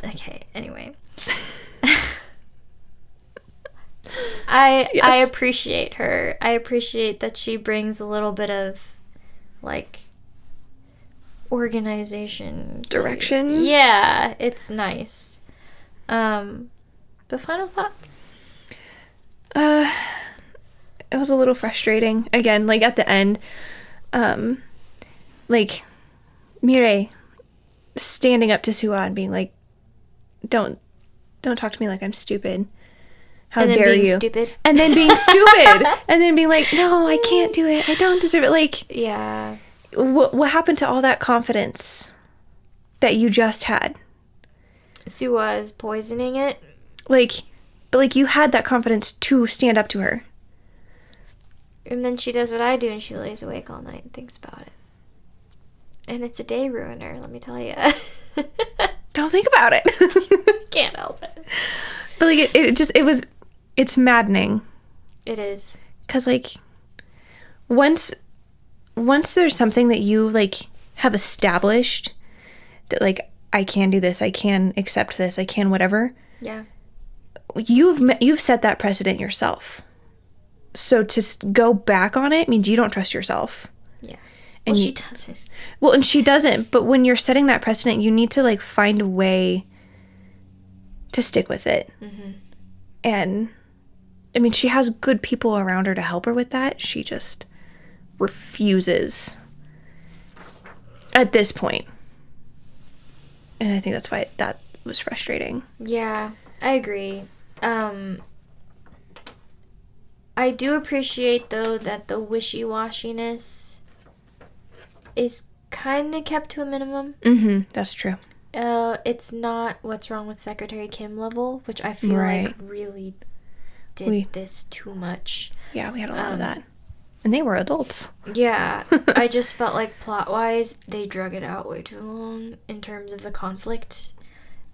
S2: okay. Anyway. I appreciate her. I appreciate that she brings a little bit of like organization,
S1: Direction.
S2: Yeah, it's nice. But final thoughts?
S1: It was a little frustrating. Again, like at the end, like MiRae standing up to Suwa and being like, Don't talk to me like I'm stupid. How
S2: and then
S1: dare
S2: being
S1: you?
S2: Stupid.
S1: And then being stupid. And then being like, no, I can't do it. I don't deserve it. Like,
S2: Yeah.
S1: what happened to all that confidence that you just had?
S2: Suwa is poisoning it.
S1: But you had that confidence to stand up to her.
S2: And then she does what I do and she lays awake all night and thinks about it. And it's a day ruiner, let me tell you.
S1: Don't think about it.
S2: Can't help it.
S1: But like it's maddening.
S2: It is.
S1: Cause like once there's something that you like have established that like I can do this, I can accept this, I can whatever.
S2: Yeah.
S1: You've set that precedent yourself. So to go back on it means you don't trust yourself.
S2: Yeah.
S1: And
S2: Well, she doesn't.
S1: Well, and she doesn't. But when you're setting that precedent, you need to like find a way to stick with it. Mm-hmm. And I mean, she has good people around her to help her with that. She just refuses at this point. And I think that's why that was frustrating.
S2: Yeah, I agree. I do appreciate, though, that the wishy-washiness is kind of kept to a minimum.
S1: Mm-hmm. That's true.
S2: It's not What's Wrong with Secretary Kim level, which I feel like really did this too much.
S1: Yeah, we had a lot of that. And they were adults.
S2: Yeah, I just felt like plot-wise, they drug it out way too long in terms of the conflict.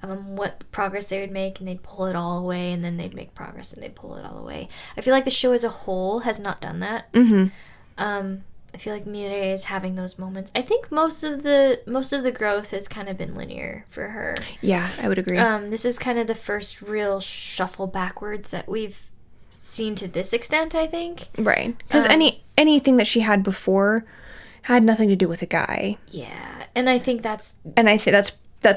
S2: What progress they would make, and they'd pull it all away, and then they'd make progress, and they'd pull it all away. I feel like the show as a whole has not done that.
S1: Mm-hmm.
S2: I feel like MiRae is having those moments. I think most of the growth has kind of been linear for her.
S1: Yeah, I would agree.
S2: This is kind of the first real shuffle backwards that we've seen to this extent, I think.
S1: Right. Because anything that she had before had nothing to do with a guy.
S2: Yeah, and I think that's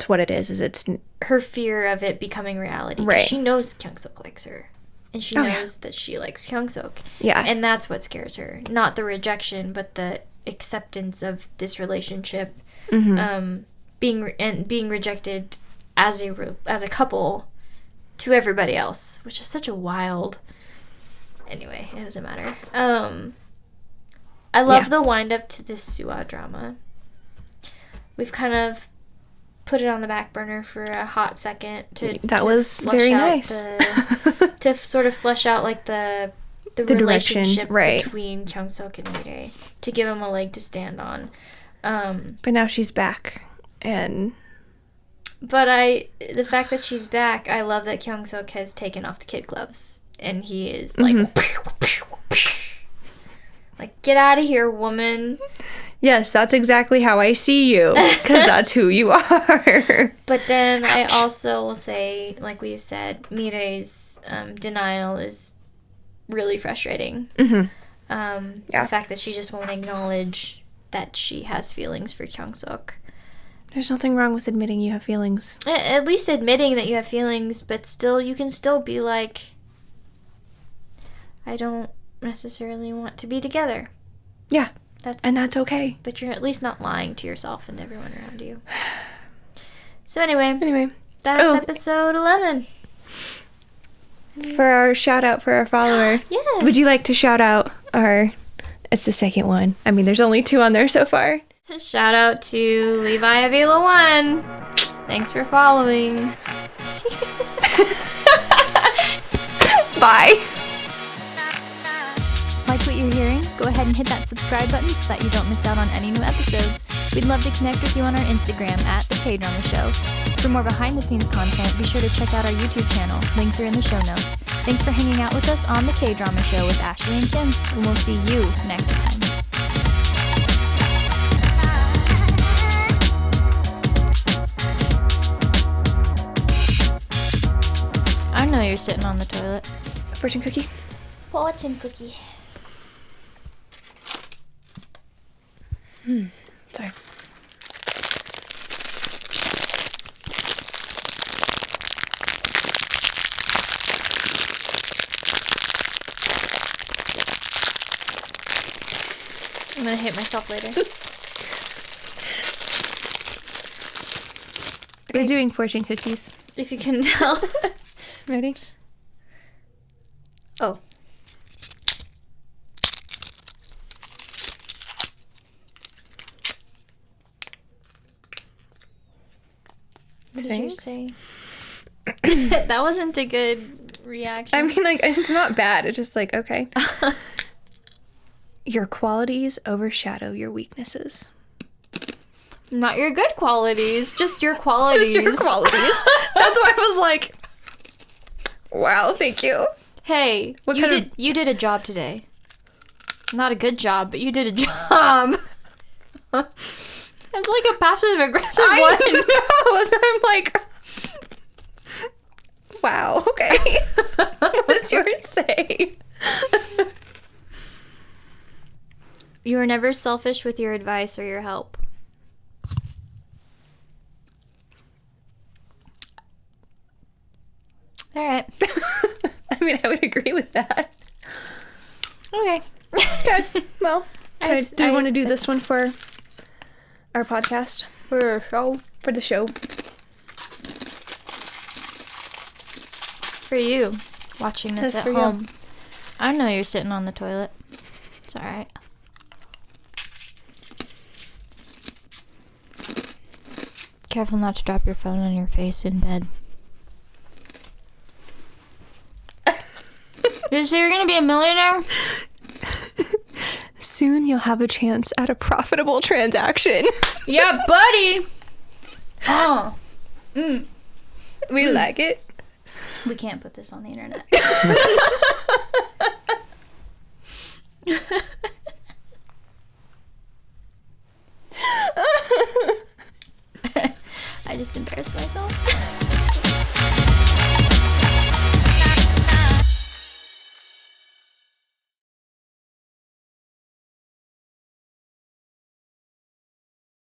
S2: what it is it's her fear of it becoming reality.
S1: Right.
S2: She knows KyungSeok likes her. And she knows that she likes KyungSeok.
S1: Yeah.
S2: And that's what scares her. Not the rejection, but the acceptance of this relationship.
S1: Mm-hmm.
S2: Being rejected as a couple to everybody else, which is such a wild... Anyway, it doesn't matter. I love the wind-up to this Suwa drama. We've kind of put it on the back burner for a hot second
S1: that was very nice
S2: to sort of flesh out like the relationship between KyungSeok and MiRae, to give him a leg to stand on.
S1: But now she's back And
S2: But the fact that she's back, I love that KyungSeok has taken off the kid gloves. And he is like, like, get out of here, woman.
S1: yes, that's exactly how I see you, because that's who you are.
S2: But then I also will say, like we've said, MiRae's denial is really frustrating.
S1: Yeah.
S2: The fact that she just won't acknowledge that she has feelings for KyungSeok.
S1: There's nothing wrong with admitting you have feelings.
S2: At least admitting that you have feelings, but still, you can still be like, I don't necessarily want to be together.
S1: Yeah.
S2: And
S1: that's okay.
S2: But you're at least not lying to yourself and everyone around you. So anyway. That's episode 11.
S1: For our shout out for our follower.
S2: Yes.
S1: Would you like to shout out it's the second one. I mean, there's only 2 on there so far.
S2: Shout out to Levi Avila 1. Thanks for following.
S1: Bye.
S3: Like what you're hearing? Go ahead and hit that subscribe button so that you don't miss out on any new episodes. We'd love to connect with you on our Instagram at The KDrama Show. For more behind-the-scenes content, be sure to check out our YouTube channel. Links are in the show notes. Thanks for hanging out with us on The KDrama Show with Ashley and Kim, and we'll see you next time. I know you're sitting on the toilet.
S1: Fortune cookie.
S2: Fortune cookie.
S1: Sorry.
S2: I'm gonna hit myself later.
S1: We're doing fortune cookies.
S2: If you can tell.
S1: Ready?
S2: Oh. What did you
S1: Thanks.
S2: say? That wasn't a good reaction.
S1: I mean, like, it's not bad. It's just like, okay. Your qualities overshadow your weaknesses.
S2: Not your good qualities, just your qualities.
S1: Just your qualities. That's why I was like, wow, thank you.
S2: Hey,
S1: What
S2: you
S1: kind
S2: did a job today. Not a good job, but you did a job. That's like a passive aggressive
S1: I
S2: one.
S1: know. That's why I'm like, wow, okay. What's yours say?
S2: You are never selfish with your advice or your help. All right.
S1: I mean, I would agree with that.
S2: Okay.
S1: Okay. Well,
S2: I
S1: do we want to do
S2: accept
S1: this one for our podcast? For show? For the show.
S2: For you, watching this
S1: That's
S2: at
S1: for you.
S2: home. I know you're sitting on the toilet. It's all right. Careful not to drop your phone on your face in bed. Did you say you're gonna be a millionaire?
S1: Soon you'll have a chance at a profitable transaction.
S2: Yeah, buddy. Oh,
S1: We like it.
S2: we can't put this on the internet. I just embarrassed myself.